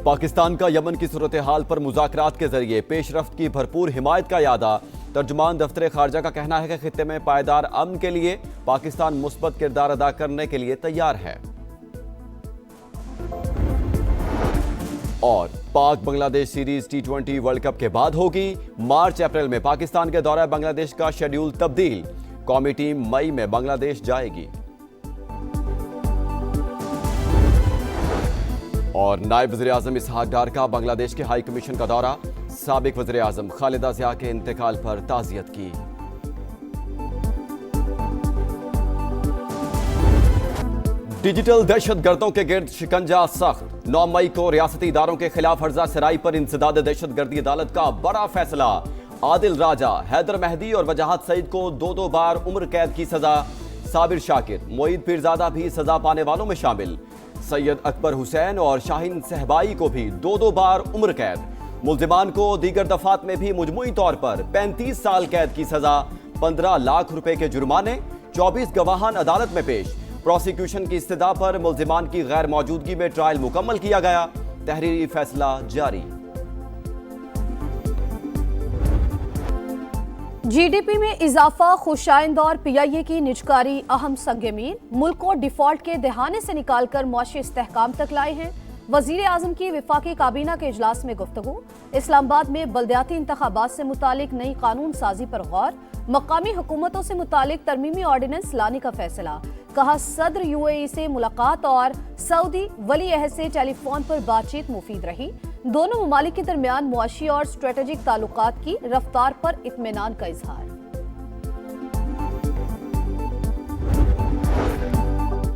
پاکستان کا یمن کی صورتحال پر مذاکرات کے ذریعے پیش رفت کی بھرپور حمایت کا اعادہ۔ ترجمان دفتر خارجہ کا کہنا ہے کہ خطے میں پائیدار امن کے لیے پاکستان مثبت کردار ادا کرنے کے لیے تیار ہے۔ اور پاک بنگلہ دیش سیریز T20 ورلڈ کپ کے بعد ہوگی۔ مارچ اپریل میں پاکستان کے دورہ بنگلہ دیش کا شیڈیول تبدیل، قومی ٹیم مئی میں بنگلہ دیش جائے گی۔ اور نائب وزیر اعظم اسحاق ڈار کا بنگلہ دیش کے ہائی کمیشن کا دورہ، سابق وزیر اعظم خالدہ ضیاء کے انتقال پر تعزیت کی۔ ڈیجیٹل دہشت گردوں کے گرد شکنجہ سخت، 9 مئی کو ریاستی اداروں کے خلاف ہرزہ سرائی پر انسداد دہشت گردی عدالت کا بڑا فیصلہ۔ عادل راجہ، حیدر مہدی اور وجاہت سعید کو 2 بار عمر قید کی سزا۔ صابر شاکر، معید پیرزادہ بھی سزا پانے والوں میں شامل۔ سید اکبر حسین اور شاہین صہبائی کو بھی 2 بار عمر قید۔ ملزمان کو دیگر دفعات میں بھی مجموعی طور پر 35 سال قید کی سزا، 15 لاکھ روپے کے جرمانے۔ 24 گواہان عدالت میں پیش۔ پروسیکیوشن کی استدعا پر ملزمان کی غیر موجودگی میں ٹرائل مکمل کیا گیا۔ تحریری فیصلہ جاری۔ جی ڈی پی میں اضافہ، خوشائند اور پی آئی اے کی نجکاری اہم سنگ مین، ملک کو ڈیفالٹ کے دہانے سے نکال کر معاشی استحکام تک لائے ہیں۔ وزیر اعظم کی وفاقی کابینہ کے اجلاس میں گفتگو۔ اسلام آباد میں بلدیاتی انتخابات سے متعلق نئی قانون سازی پر غور۔ مقامی حکومتوں سے متعلق ترمیمی آرڈیننس لانے کا فیصلہ۔ کہا صدر UAE سے ملاقات اور سعودی ولی عہد سے ٹیلی فون پر بات چیت مفید رہی۔ دونوں ممالک کے درمیان معاشی اور اسٹریٹجک تعلقات کی رفتار پر اطمینان کا اظہار۔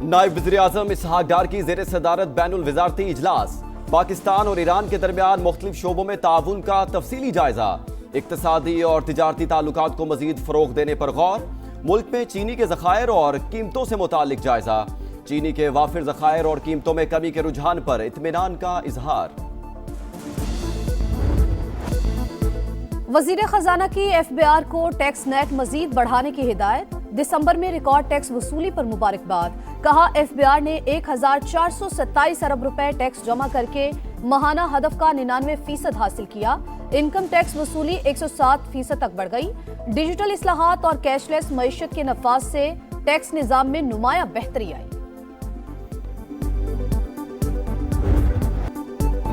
نائب وزیر اعظم اسحاق ڈار کی زیر صدارت بین الوزارتی اجلاس۔ پاکستان اور ایران کے درمیان مختلف شعبوں میں تعاون کا تفصیلی جائزہ۔ اقتصادی اور تجارتی تعلقات کو مزید فروغ دینے پر غور۔ ملک میں چینی کے ذخائر اور قیمتوں سے متعلق جائزہ۔ چینی کے وافر ذخائر اور قیمتوں میں کمی کے رجحان پر اطمینان کا اظہار۔ وزیر خزانہ کی FBR کو ٹیکس نیٹ مزید بڑھانے کی ہدایت۔ دسمبر میں ریکارڈ ٹیکس وصولی پر مبارکباد۔ کہا FBR نے 1427 ارب روپے ٹیکس جمع کر کے ماہانہ ہدف کا 99% حاصل کیا۔ انکم ٹیکس وصولی 107% تک بڑھ گئی۔ ڈیجیٹل اصلاحات اور کیش لیس معیشت کے نفاذ سے ٹیکس نظام میں نمایاں بہتری آئی۔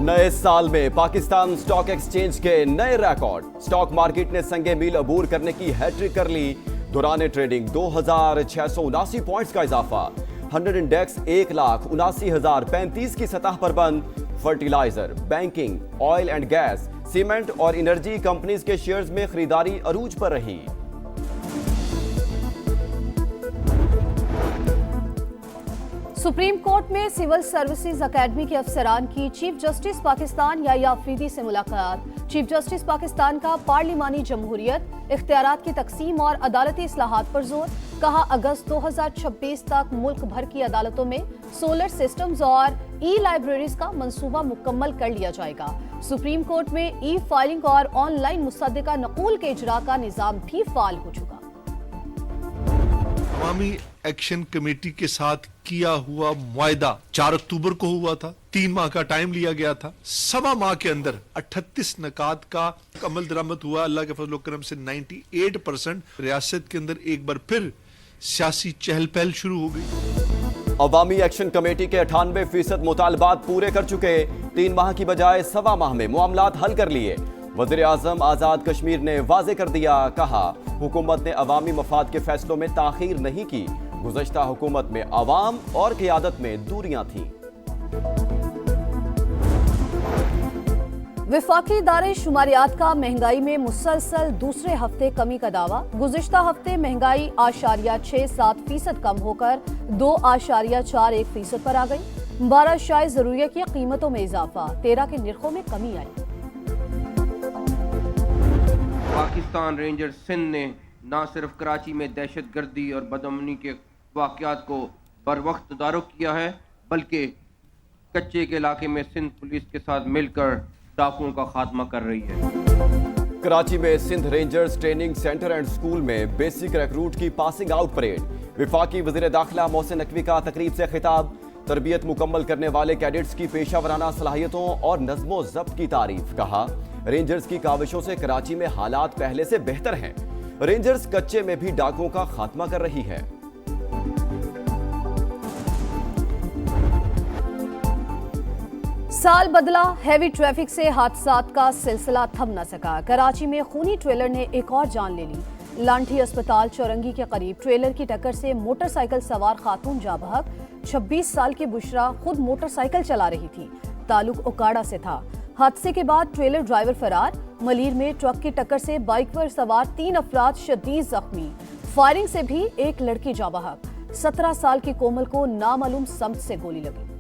نئے سال میں پاکستان سٹاک ایکسچینج کے نئے ریکارڈ۔ سٹاک مارکیٹ نے سنگ میل عبور کرنے کی ہیٹرک کر لی۔ دوران ٹریڈنگ 2679 پوائنٹس کا اضافہ۔ 100 انڈیکس 1,79,035 کی سطح پر بند۔ Fertilizer, banking, oil and gas, cement اور انرجی کمپنیز کے شیئرز میں خریداری عروج پر رہی۔ سپریم کورٹ میں سول سروسز اکیڈمی کے افسران کی چیف جسٹس پاکستان یحییٰ آفریدی سے ملاقات۔ چیف جسٹس پاکستان کا پارلیمانی جمہوریت، اختیارات کی تقسیم اور عدالتی اصلاحات پر زور۔ کہا اگست 2026 تک ملک بھر کی عدالتوں میں سولر سسٹمز اور ای لائبریریز کا منصوبہ مکمل کر لیا جائے گا۔ سپریم کورٹ میں ای فائلنگ اور آن لائن مصدقہ نقول کے اجراء کا نظام بھی فعال ہو چکا۔ عوامی ایکشن کمیٹی کے ساتھ کیا ہوا معاہدہ 4 اکتوبر کو ہوا تھا۔ 3 ماہ کا ٹائم لیا گیا تھا۔ 1.25 ماہ کے اندر 38 نکات کا عمل درآمد ہوا۔ اللہ کے فضل و کرم سے 98% ریاست کے اندر ایک بار پھر سیاسی چہل پہل شروع ہو گئی۔ عوامی ایکشن کمیٹی کے 98% مطالبات پورے کر چکے۔ 3 ماہ کی بجائے 1.25 ماہ میں معاملات حل کر لیے۔ وزیر اعظم آزاد کشمیر نے واضح کر دیا۔ کہا حکومت نے عوامی مفاد کے فیصلوں میں تاخیر نہیں کی۔ گزشتہ حکومت میں عوام اور قیادت میں دوریاں تھیں۔ وفاقی ادارے شماریات کا مہنگائی میں مسلسل دوسرے ہفتے کمی کا دعویٰ۔ گزشتہ ہفتے مہنگائی 0.67% کم ہو کر 2.41% پر آ گئی۔ 12 اشیاء ضروریہ کی قیمتوں میں اضافہ، 13 کے نرخوں میں کمی آئی۔ پاکستان رینجرز سندھ نے نہ صرف کراچی میں دہشت گردی اور بدامنی کے واقعات کو بر وقت تدارک کیا ہے، بلکہ کچے کے علاقے میں سندھ پولیس کے ساتھ مل کر ڈاکوؤں کا خاتمہ کر رہی ہے۔ کراچی میں Sindh rangers training centre and school میں بیسک ریکروٹ کی پاسنگ آؤٹ پریڈ۔ وفاقی وزیر داخلہ محسن نقوی کا تقریب سے خطاب۔ تربیت مکمل کرنے والے کیڈٹس کی پیشہ ورانہ صلاحیتوں اور نظم و ضبط کی تعریف. کہا رینجرز کی کاوشوں سے کراچی میں حالات پہلے سے بہتر ہیں. رینجرز کچے میں بھی ڈاکوں کا خاتمہ کر رہی ہے. سال بدلا، ہیوی ٹریفک سے حادثات کا سلسلہ تھم نہ سکا. کراچی میں خونی ٹریلر نے ایک اور جان لے لی. لانٹھی اسپتال چورنگی کے قریب ٹریلر کی ٹکر سے موٹر سائیکل سوار خاتون جاں بحق. 26 سال کی بشرا خود موٹر سائیکل چلا رہی تھی. تعلق اوکاڑا سے تھا. حادثے کے بعد ٹریلر ڈرائیور فرار. ملیر میں ٹرک کی ٹکر سے بائک پر سوار 3 افراد شدید زخمی. فائرنگ سے بھی ایک لڑکی جاں بحق. 17 سال کی کومل کو نامعلوم سمت سے گولی لگی.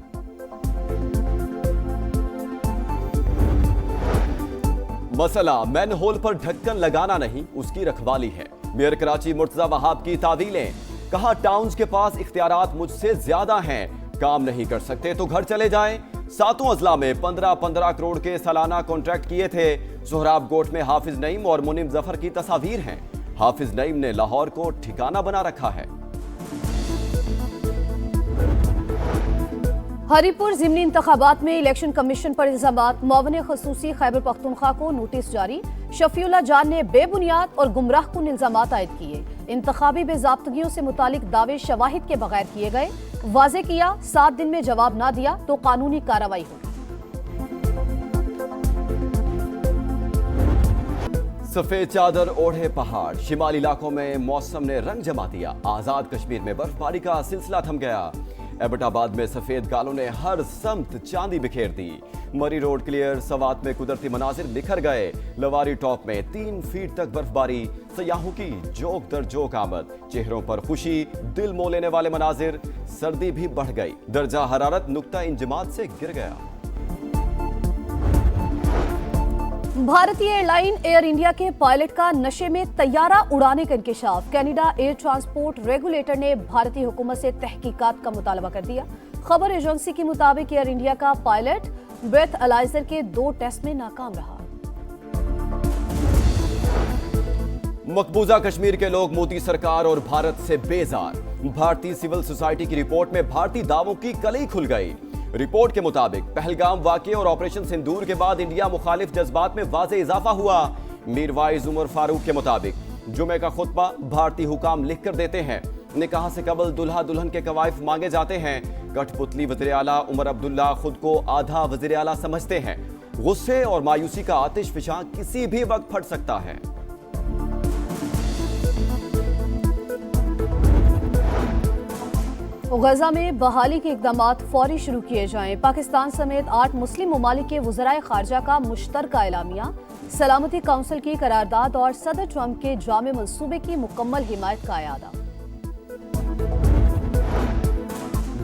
مسئلہ مین ہول پر ڈھکن لگانا نہیں، اس کی رکھوالی ہے. میئر کراچی مرتضی وہاب کی تعویلیں. کہا ٹاؤنز کے پاس اختیارات مجھ سے زیادہ ہیں، کام نہیں کر سکتے تو گھر چلے جائیں. 7 اضلاع میں 15 کروڑ کے سالانہ کانٹریکٹ کیے تھے. سہراب گوٹ میں حافظ نعیم اور منیم ظفر کی تصاویر ہیں. حافظ نعیم نے لاہور کو ٹھکانہ بنا رکھا ہے. ہری پور ضمنی انتخابات میں الیکشن کمیشن پر الزامات. معاون خصوصی خیبر پختونخوا کو نوٹس جاری. شفیع اللہ جان نے بے بنیاد اور گمراہ کن الزامات عائد کیے. انتخابی باضابطگیوں سے متعلق دعوے شواہد کے بغیر کیے گئے. واضح کیا 7 دن میں جواب نہ دیا تو قانونی کارروائی ہوگی. سفید چادر اوڑھے پہاڑ. شمالی علاقوں میں موسم نے رنگ جما دیا. آزاد کشمیر میں برف باری کا سلسلہ تھم گیا. ایبٹ آباد میں سفید گالوں نے ہر سمت چاندی بکھیر دی. مری روڈ کلیئر. سوات میں قدرتی مناظر بکھر گئے. لواری ٹاپ میں 3 فیٹ تک برف باری. سیاحوں کی جوک در جوک آمد. چہروں پر خوشی، دل مو لینے والے مناظر. سردی بھی بڑھ گئی. درجہ حرارت نقطہ انجماد سے گر گیا. بھارتی ایئر لائن ایئر انڈیا کے پائلٹ کا نشے میں طیارہ اڑانے کا انکشاف. کینیڈا ایئر ٹرانسپورٹ ریگولیٹر نے بھارتی حکومت سے تحقیقات کا مطالبہ کر دیا. خبر ایجنسی کے مطابق ایئر انڈیا کا پائلٹ بریتھ الائزر کے 2 ٹیسٹ میں ناکام رہا. مقبوضہ کشمیر کے لوگ مودی سرکار اور بھارت سے بیزار. بھارتی سول سوسائٹی کی رپورٹ میں بھارتی دعووں کی کلی کھل گئی. رپورٹ کے مطابق پہلگام واقعے اور آپریشن سندور کے بعد انڈیا مخالف جذبات میں واضح اضافہ ہوا. میر وائز عمر فاروق کے مطابق جمعے کا خطبہ بھارتی حکام لکھ کر دیتے ہیں. نکاح سے قبل دلہا دلہن کے کوائف مانگے جاتے ہیں. کٹھ پتلی وزیر اعلیٰ عمر عبداللہ خود کو آدھا وزیر اعلیٰ سمجھتے ہیں. غصے اور مایوسی کا آتش فشاں کسی بھی وقت پھٹ سکتا ہے. غزہ میں بحالی کے اقدامات فوری شروع کیے جائیں. پاکستان سمیت 8 مسلم ممالک کے وزرائے خارجہ کا مشترکہ اعلامیہ. سلامتی کونسل کی قرارداد اور صدر ٹرمپ کے جامع منصوبے کی مکمل حمایت کا اعادہ.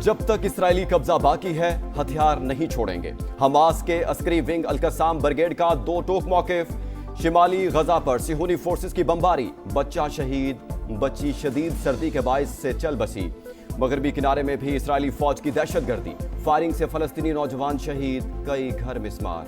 جب تک اسرائیلی قبضہ باقی ہے ہتھیار نہیں چھوڑیں گے. حماس کے عسکری ونگ القسام بریگیڈ کا 2 ٹوک موقف. شمالی غزہ پر صہیونی فورسز کی بمباری. بچہ شہید، بچی شدید سردی کے باعث سے چل بسی. مغربی کنارے میں بھی اسرائیلی فوج کی دہشت گردی. فائرنگ سے فلسطینی نوجوان شہید، کئی گھر مسمار.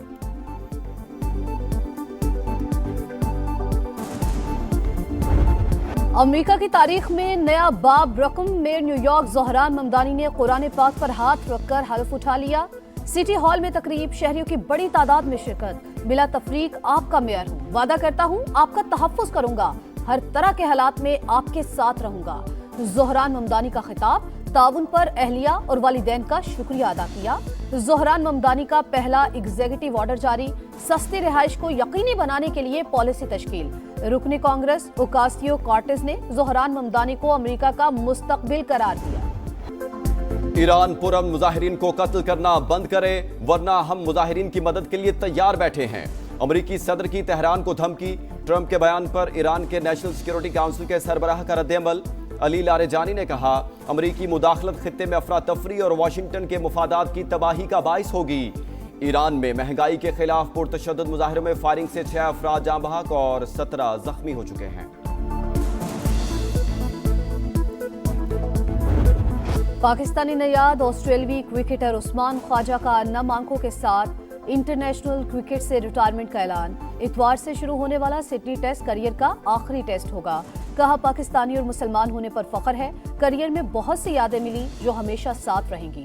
امریکہ کی تاریخ میں نیا باب رقم. Mayor new York Dhahran Mamdani نے قرآن پاک پر ہاتھ رکھ کر حلف اٹھا لیا. سٹی ہال میں تقریب. شہریوں کی بڑی تعداد میں شرکت. بلا تفریق آپ کا میئر ہوں. وعدہ کرتا ہوں آپ کا تحفظ کروں گا. ہر طرح کے حالات میں آپ کے ساتھ رہوں گا. زہران ممدانی کا خطاب. تعاون پر اہلیہ اور والدین کا شکریہ ادا کیا. زہران ممدانی کا پہلا ایگزیکٹو آرڈر جاری. سستی رہائش کو یقینی بنانے کے لیے پالیسی تشکیل. رکن کانگریس اوکاسیو کارٹز نے زہران ممدانی کو امریکہ کا مستقبل قرار دیا. ایران پرامن مظاہرین کو قتل کرنا بند کرے ورنہ ہم مظاہرین کی مدد کے لیے تیار بیٹھے ہیں. امریکی صدر کی تہران کو دھمکی. ٹرمپ کے بیان پر ایران کے نیشنل سیکیورٹی کونسل کے سربراہ کا رد عمل. علی لاریجانی نے کہا امریکی مداخلت خطے میں افراتفری اور واشنگٹن کے مفادات کی تباہی کا باعث ہوگی. ایران میں مہنگائی کے خلاف پرتشدد مظاہروں میں فائرنگ سے 6 افراد جاں بحق اور 17 زخمی ہو چکے ہیں. پاکستانی نیاد آسٹریلوی کرکٹر عثمان خواجہ کا نم آنکھوں کے ساتھ انٹرنیشنل کرکٹ سے ریٹائرمنٹ کا اعلان. اتوار سے شروع ہونے والا سڈنی ٹیسٹ کیریئر کا آخری ٹیسٹ ہوگا. کہا پاکستانی اور مسلمان ہونے پر فخر ہے. کیریئر میں بہت سی یادیں ملی جو ہمیشہ ساتھ رہیں گی.